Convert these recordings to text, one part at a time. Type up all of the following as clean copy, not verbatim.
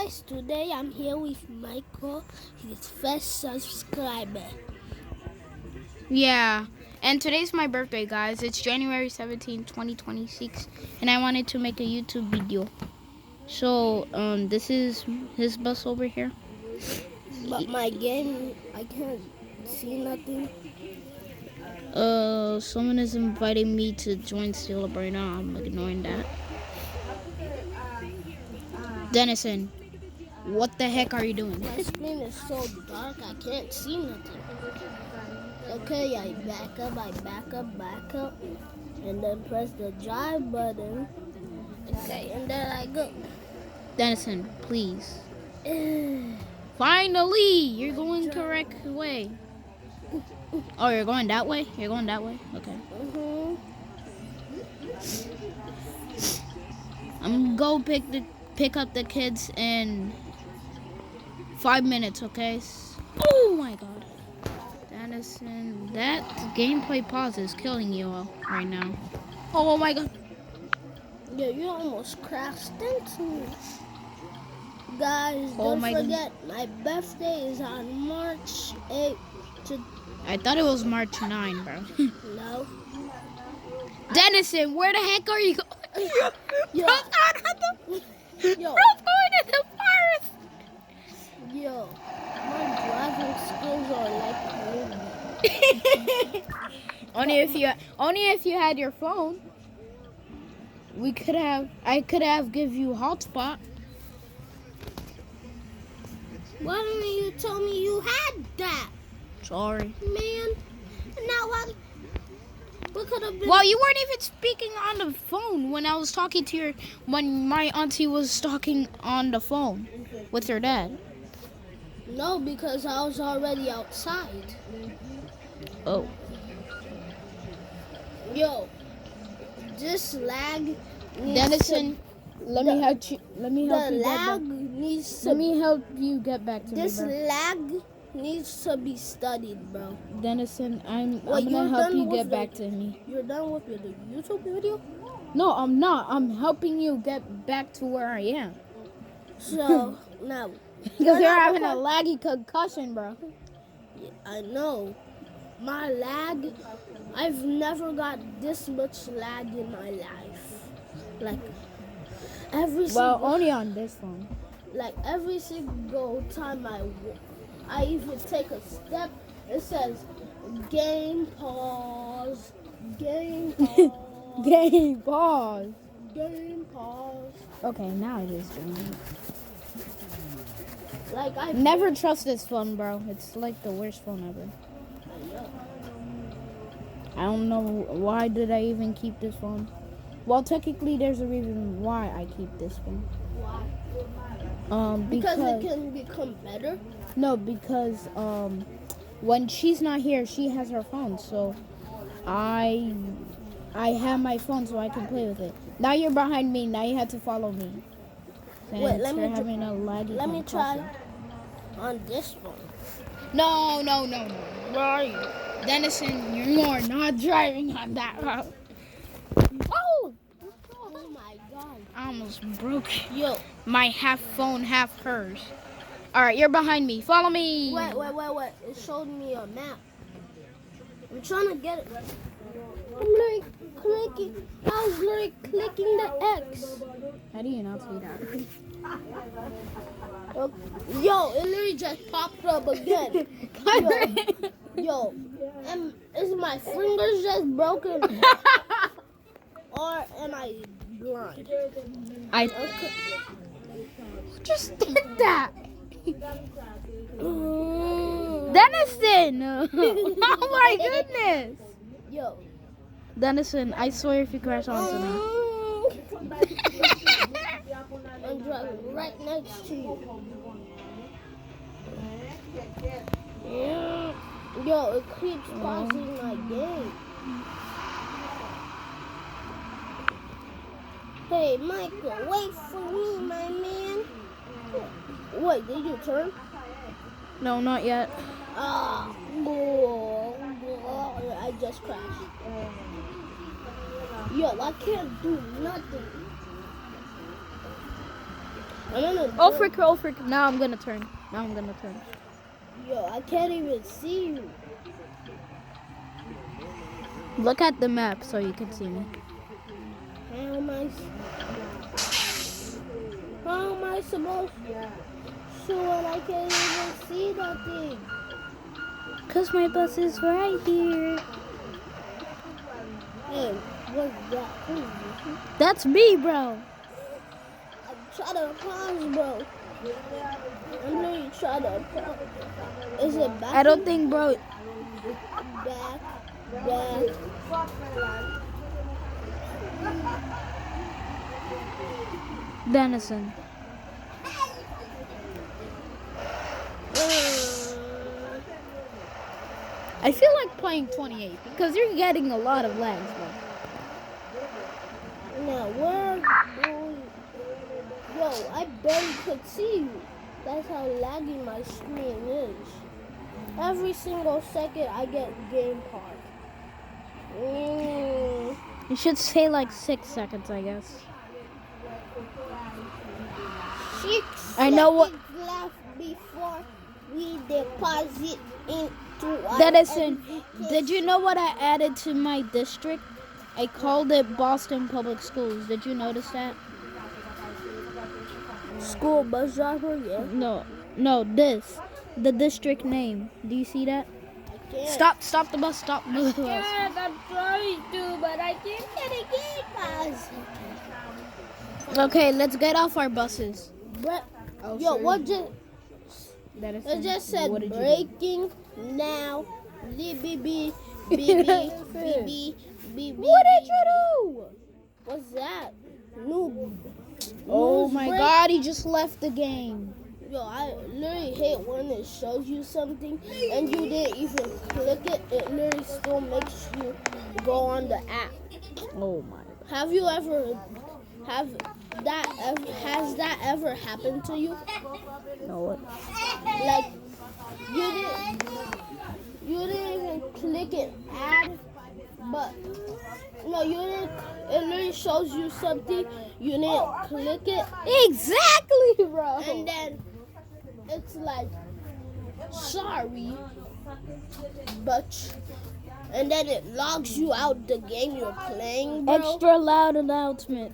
guys, today I'm here with Michael, his first subscriber. Yeah, and today's my birthday, guys. It's January 17, 2026, and I wanted to make a YouTube video. So, this is his bus over here. But my game, I can't see nothing. Someone is inviting me to join Celebrate now. I'm ignoring that. Dennison, what the heck are you doing? My screen is so dark, I can't see nothing. Okay, I back up, and then press the drive button. Okay, and there I go. Dennison, please. Finally, you're going correct way. Oh, you're going that way? You're going that way? Okay. I'm gonna go pick up the kids in 5 minutes, okay? Oh my god. Dennison, that gameplay pause is killing you all right now. Oh my god. Yeah, you almost crashed into me. Guys, Oh don't my forget, my birthday is on March 8th. I thought it was March 9, bro. No. Dennison, where the heck are you going? Yo. Yo. Bro's going in the forest. Yo, my driving skills are like Only if you had your phone. I could have give you hotspot. Why didn't you tell me you had that? Sorry. Man, now we could have been. Well, you weren't even speaking on the phone when I was talking to when my auntie was talking on the phone with her dad. No, because I was already outside. Oh. Yo, this lag. Dennison, let me help you get back to me, This bro. lag needs to be studied, bro. Dennison, I'm gonna help you get back to me. You're done with your YouTube video? No, I'm not. I'm helping you get back to where I am. So, now. Because you're having a laggy concussion, bro. Yeah, I know. My lag, I've never got this much lag in my life. Like, only on this phone. Like, every single time I even take a step, it says, game pause, game pause. Game pause. Game pause. Okay, now it is doing it. Like, I never trust this phone, bro. It's like the worst phone ever. I don't know why did I even keep this phone. Well, technically, there's a reason why I keep this phone. Why? Because it can become better. No, because when she's not here, she has her phone. So I have my phone, so I can play with it. Now you're behind me. Now you have to follow me. Wait, let me try on this phone. No. Where are you? Dennison, you're not driving on that route. Oh my god. I almost broke my half phone, half hers. Alright, you're behind me. Follow me. Wait. It showed me a map. I'm trying to get it. I was literally clicking the X. How do you not see that? Yo, it literally just popped up again. Yo, is my fingers just broken? Or am I blind? I just did that. Dennison! Oh my goodness! Yo. Dennison, I swear if you crash onto me. I'm driving right next to you. Yo, it keeps pausing my game. Hey, Michael, wait for me, my man. Wait, did you turn? No, not yet. I just crashed. Yo, I can't do nothing. I'm gonna Oh, turn. frick, oh, frick. Now I'm gonna turn. Yo, I can't even see you. Look at the map so you can see me. How am I? How am I supposed to when I can't even see nothing? Cause my bus is right here. Hey, what's that? Who is this? That's me, bro. I'm trying to pause, bro. I'm literally trying to pause. Is it back? I don't think, bro. Back. Denison. I feel like playing 28 because you're getting a lot of lags, bro. Now, where do yo, I barely could see you. That's how laggy my screen is. Every single second I get game part. You should say like 6 seconds, I guess. 6 I know what- seconds left before we deposit into our Denison, MVP. did you know what I added to my district? I called it Boston Public Schools. Did you notice that? School bus driver? Yeah. No, the district name. Do you see that? I can't. Stop the bus, stop the bus. Yeah, I'm trying to, but I can't get a game pass. Okay, let's get off our buses. But, Oh, yo, sorry. what just... Denison, It just said what did you do? breaking now. BB. What What did you do? What's that? Noob. Oh News my break? god, he just left the game. Yo, I literally hate when it shows you something and you didn't even click it. It literally still makes you go on the app. Oh my. Have you ever has that ever happened to you? No, what? Like you didn't even click it add, but no, you didn't. It literally shows you something. You didn't click it, Exactly, bro. and then it's like sorry, but and then it logs you out the game you're playing, bro. Extra loud announcement.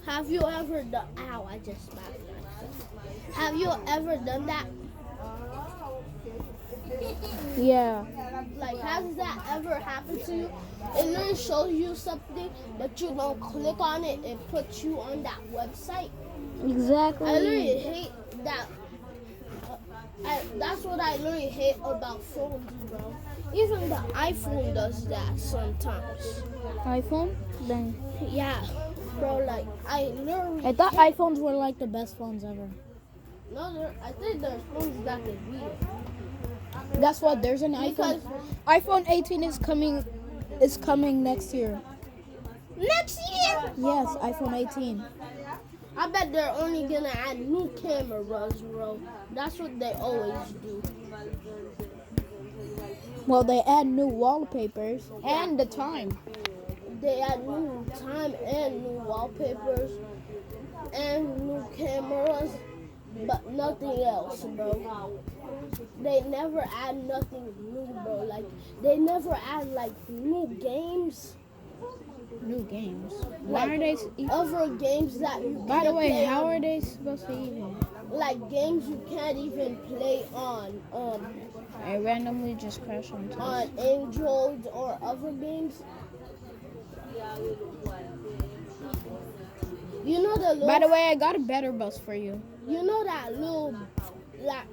Have you ever done? Ow! I just smacked myself. Have you ever done that? Yeah. Like, has that ever happened to you? It literally shows you something that you don't click on it. It puts you on that website. Exactly. I literally hate that. That's what I literally hate about phones, bro. Even the iPhone does that sometimes. iPhone? Then Yeah, bro. Like, I literally. I thought iPhones were like the best phones ever. No, I think there's phones that can beat it. Guess what? There's an iPhone. iPhone 18 is coming next year. Next year, Yes, iPhone 18. I bet they're only gonna add new cameras, bro. That's what they always do. Well, they add new wallpapers and the time. They add new time and new wallpapers and new cameras, but nothing else, bro. They never add nothing new, bro. Like, they never add, like, new games. New games. Like, Why are they? Other games that you By the can't way, play how on, are they supposed to even? like, games you can't even play on I randomly just crashed onto this. Android or other games. You know the little, By the way, I got a better bus for you. you know that little that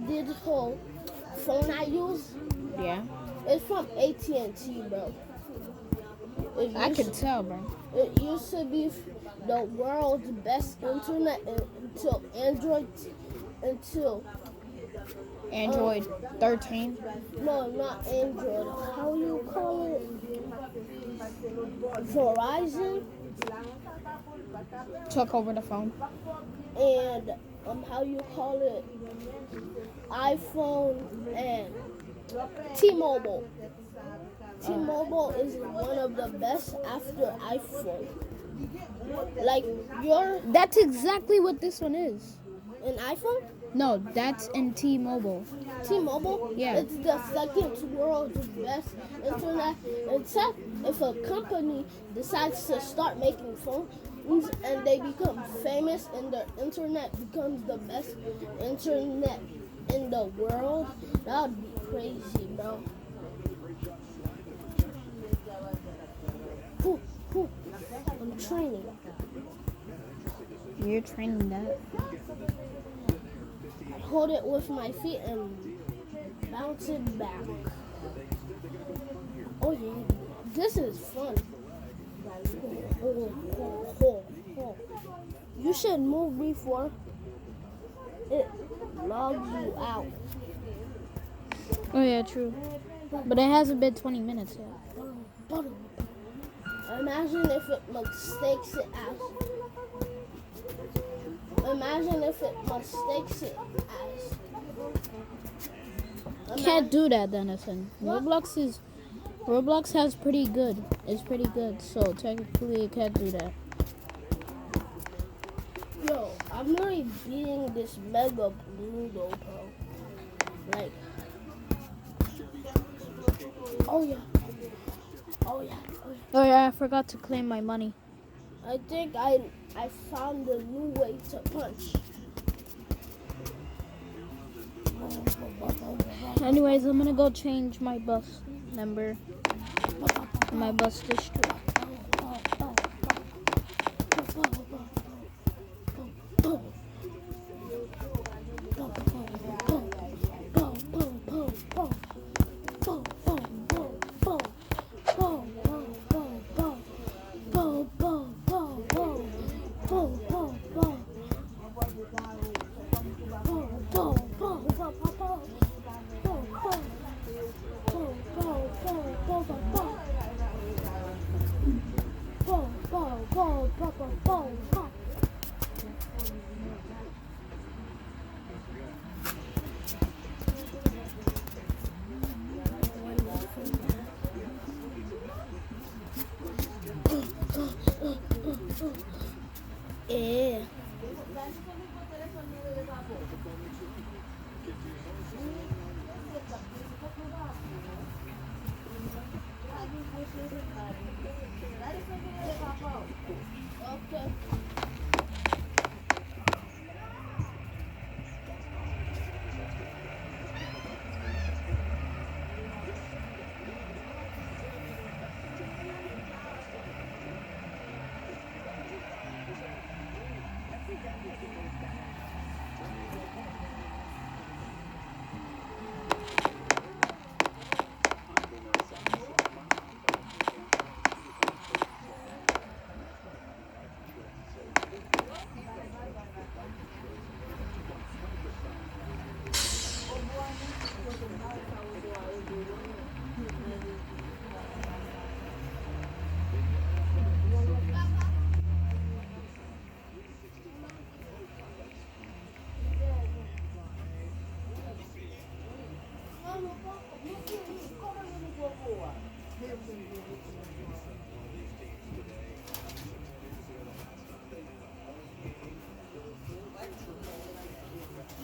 digital phone I use? Yeah, It's from AT&T, bro. I could tell, bro. It used to be the world's best internet until Android 13. no, not Android. How you call it? Verizon Took over the phone. and how you call it? iPhone and T-Mobile. T-Mobile is one of the best after iPhone. Like your That's exactly what this one is. an iPhone? No, that's in T-Mobile. T-Mobile? Yeah. It's the second world's best internet. Except if a company decides to start making phones and they become famous and their internet becomes the best internet in the world, that would be crazy, bro. Whew, whew. I'm training. You're training that. Hold it with my feet and bounce it back. Oh yeah, this is fun. You should move before it logs you out. Oh yeah, true. But it hasn't been 20 minutes yet. Imagine if it mistakes it as. Imagine if it mistakes it as. Can't do that, Denison. Roblox has pretty good. It's pretty good, so technically it can't do that. Yo, I'm really beating this mega noodle, bro. Like, oh yeah. Oh yeah, I forgot to claim my money. I think I found a new way to punch. Anyways, I'm gonna go change my bus number, my bus district. Yeah. Okay.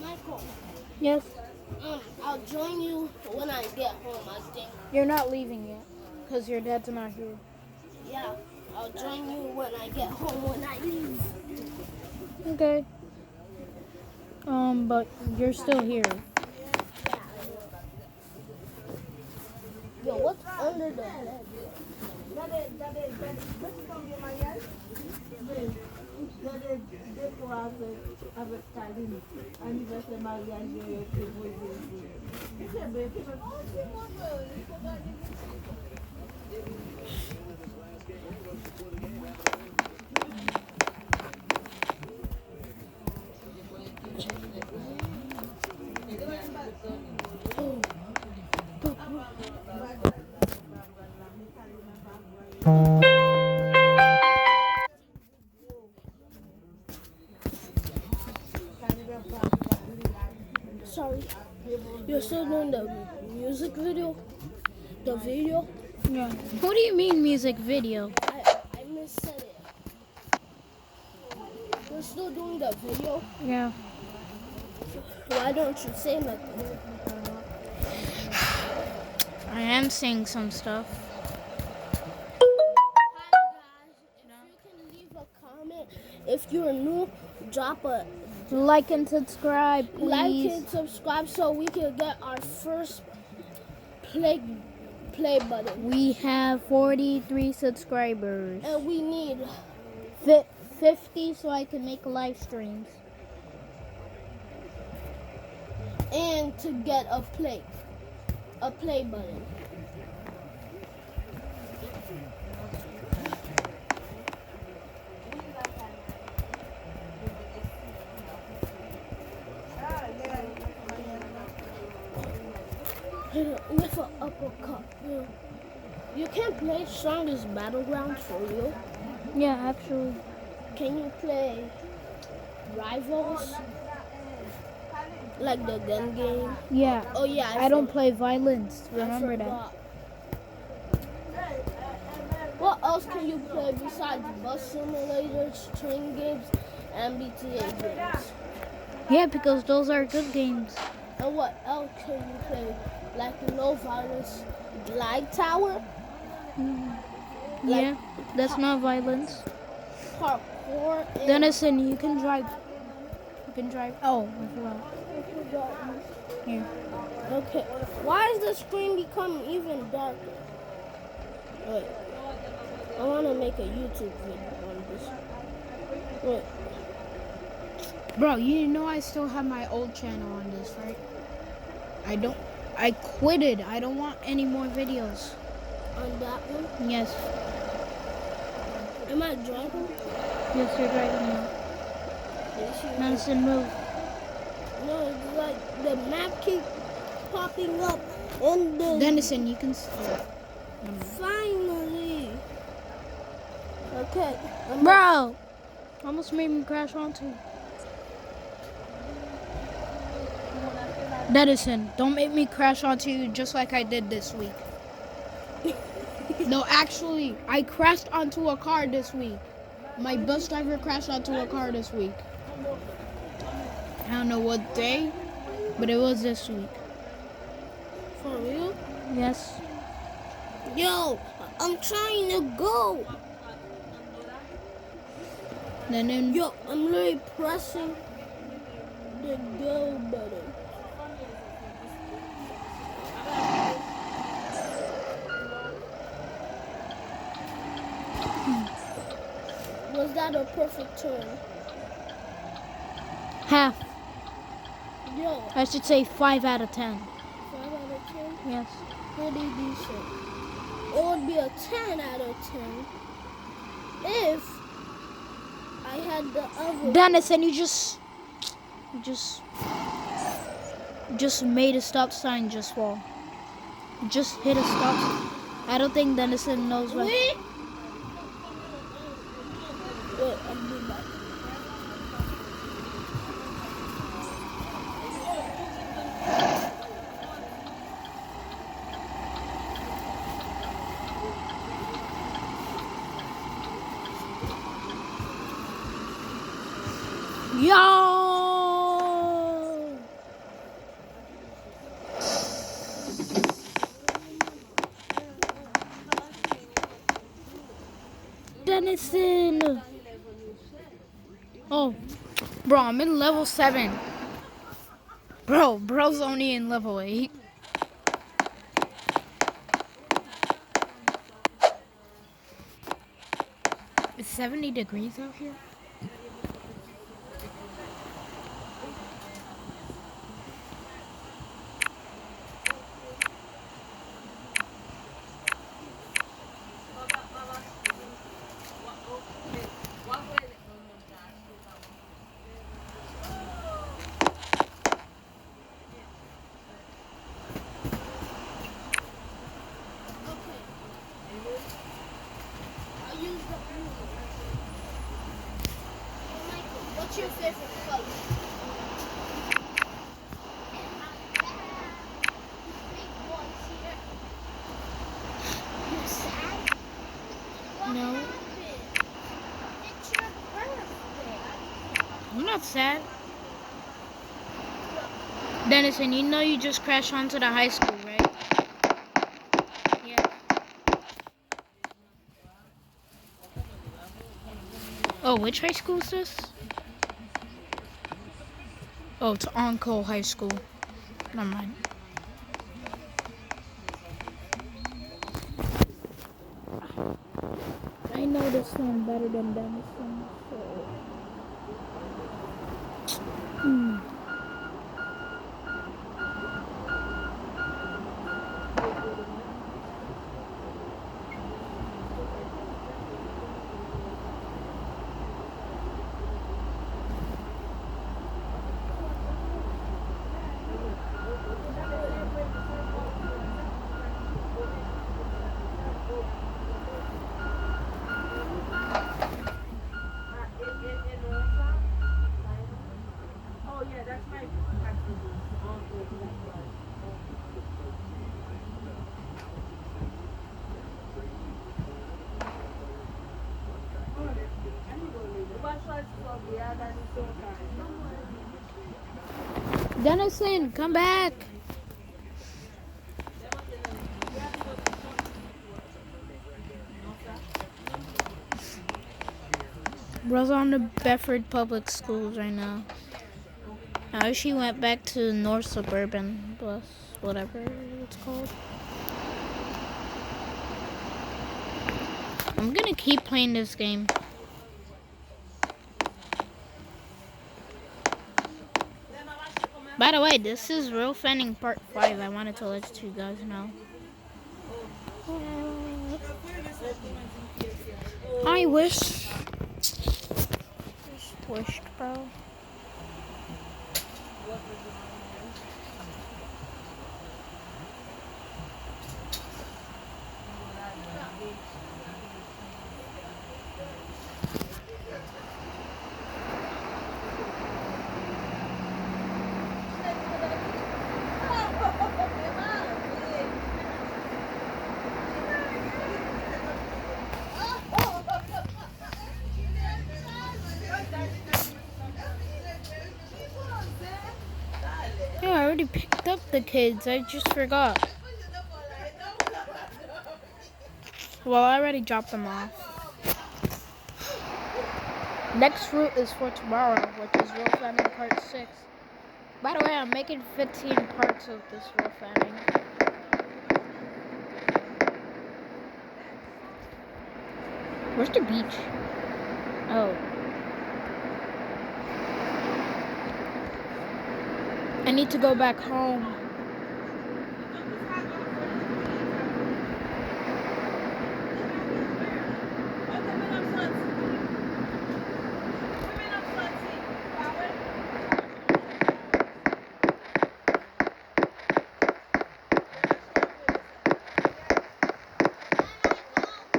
Michael, Yes, I'll join you when I get home, I think. you're not leaving yet, cause your dad's not here. Yeah, I'll join you when I get home when I leave. Okay. But you're still here. Yo, what's under the bed? Sorry. You're still doing the music video? The video? Yeah. What do you mean music video? I missaid it. still doing the video? Yeah. Why don't you say nothing? I am saying some stuff. Hi guys, if you can leave a comment, if you're new, drop a Like and subscribe, like please. and subscribe so we can get our first play button. We have 43 subscribers. And we need 50 so I can make live streams. and to get a play button. With an uppercut. You can play Strongest Battlegrounds for you. Yeah, actually. Can you play Rivals? Like the gun game? Yeah. Oh yeah, I don't play violence. Remember that. forgot. What else can you play besides bus simulators, train games, and BTA games? Yeah, because those are good games. And what else can you play? Like no violence, Glide Tower, Yeah, that's not violence. parkour, and Denison, you can drive. You can drive. Oh, I forgot. Here. Okay. Why is the screen become even darker? Wait. I want to make a YouTube video on this. Wait. Bro, you know I still have my old channel on this, right? I quitted. I don't want any more videos. On that one? Yes. Am I driving? Yes, you're driving now. Yes, you are. Madison, move. No, it's like the map keeps popping up and the... Denison, you can... Finally. Okay. Bro! Almost made me crash onto. Denison, don't make me crash onto you just like I did this week. No, actually, I crashed onto a car this week. My bus driver crashed onto a car this week. I don't know what day, but it was this week. For real? Yes. Yo, I'm trying to go. Then Yo, I'm literally pressing the go button. Was that a perfect turn? half. Yo, I should say 5 out of 10. 5 out of 10? Yes. Pretty decent. It would be a 10 out of 10 if I had the other. Denison, you just made a stop sign just fall. You just hit a stop. I don't think Denison knows what. Wait, I'll be back. Yo! Denison! Oh, bro, I'm in level 7. Bro's only in level 8. It's 70 degrees out here. What's your favorite color? You sad? What No. happened? It's your birthday. I'm not sad. Dennison, you know you just crashed onto the high school, right? Yeah. Oh, which high school is this? Oh, it's Encore High School. Never mind. I know this one better than Dennison, so... Dennison, come back! Bro's on the Bedford Public Schools right now. Now she went back to North Suburban Bus, whatever it's called. I'm gonna keep playing this game. By the way, this is Railfannig Part 5. I wanted to let you guys know. I wish. Just wished, bro. Yeah, I already picked up the kids. I just forgot. Well, I already dropped them off. Next route is for tomorrow, which is Railfannig Part 6. By the way, I'm making 15 parts of this Railfannig. Where's the beach? Oh. I need to go back home.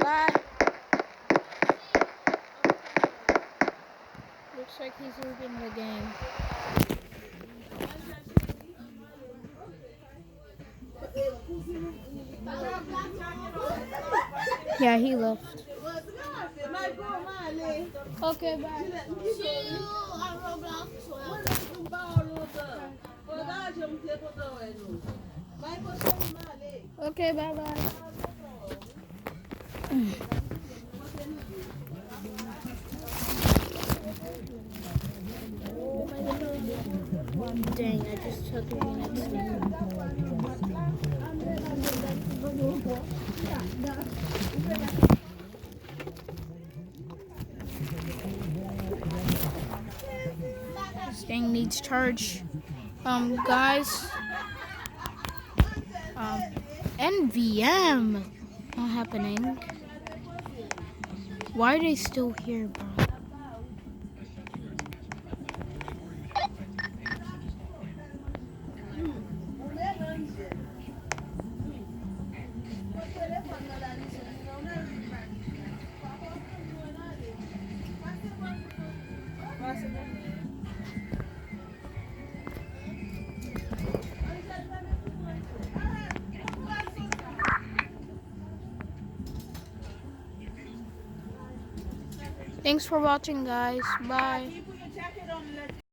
Bye. Looks like he's leaving the game. Yeah, he left. Okay, bye. See you on Roblox. Okay, bye-bye. Dang, I just took a unit's name. This thing needs charge. Guys. NVM. Not happening. Why are they still here, bro? Thanks for watching, guys. Bye.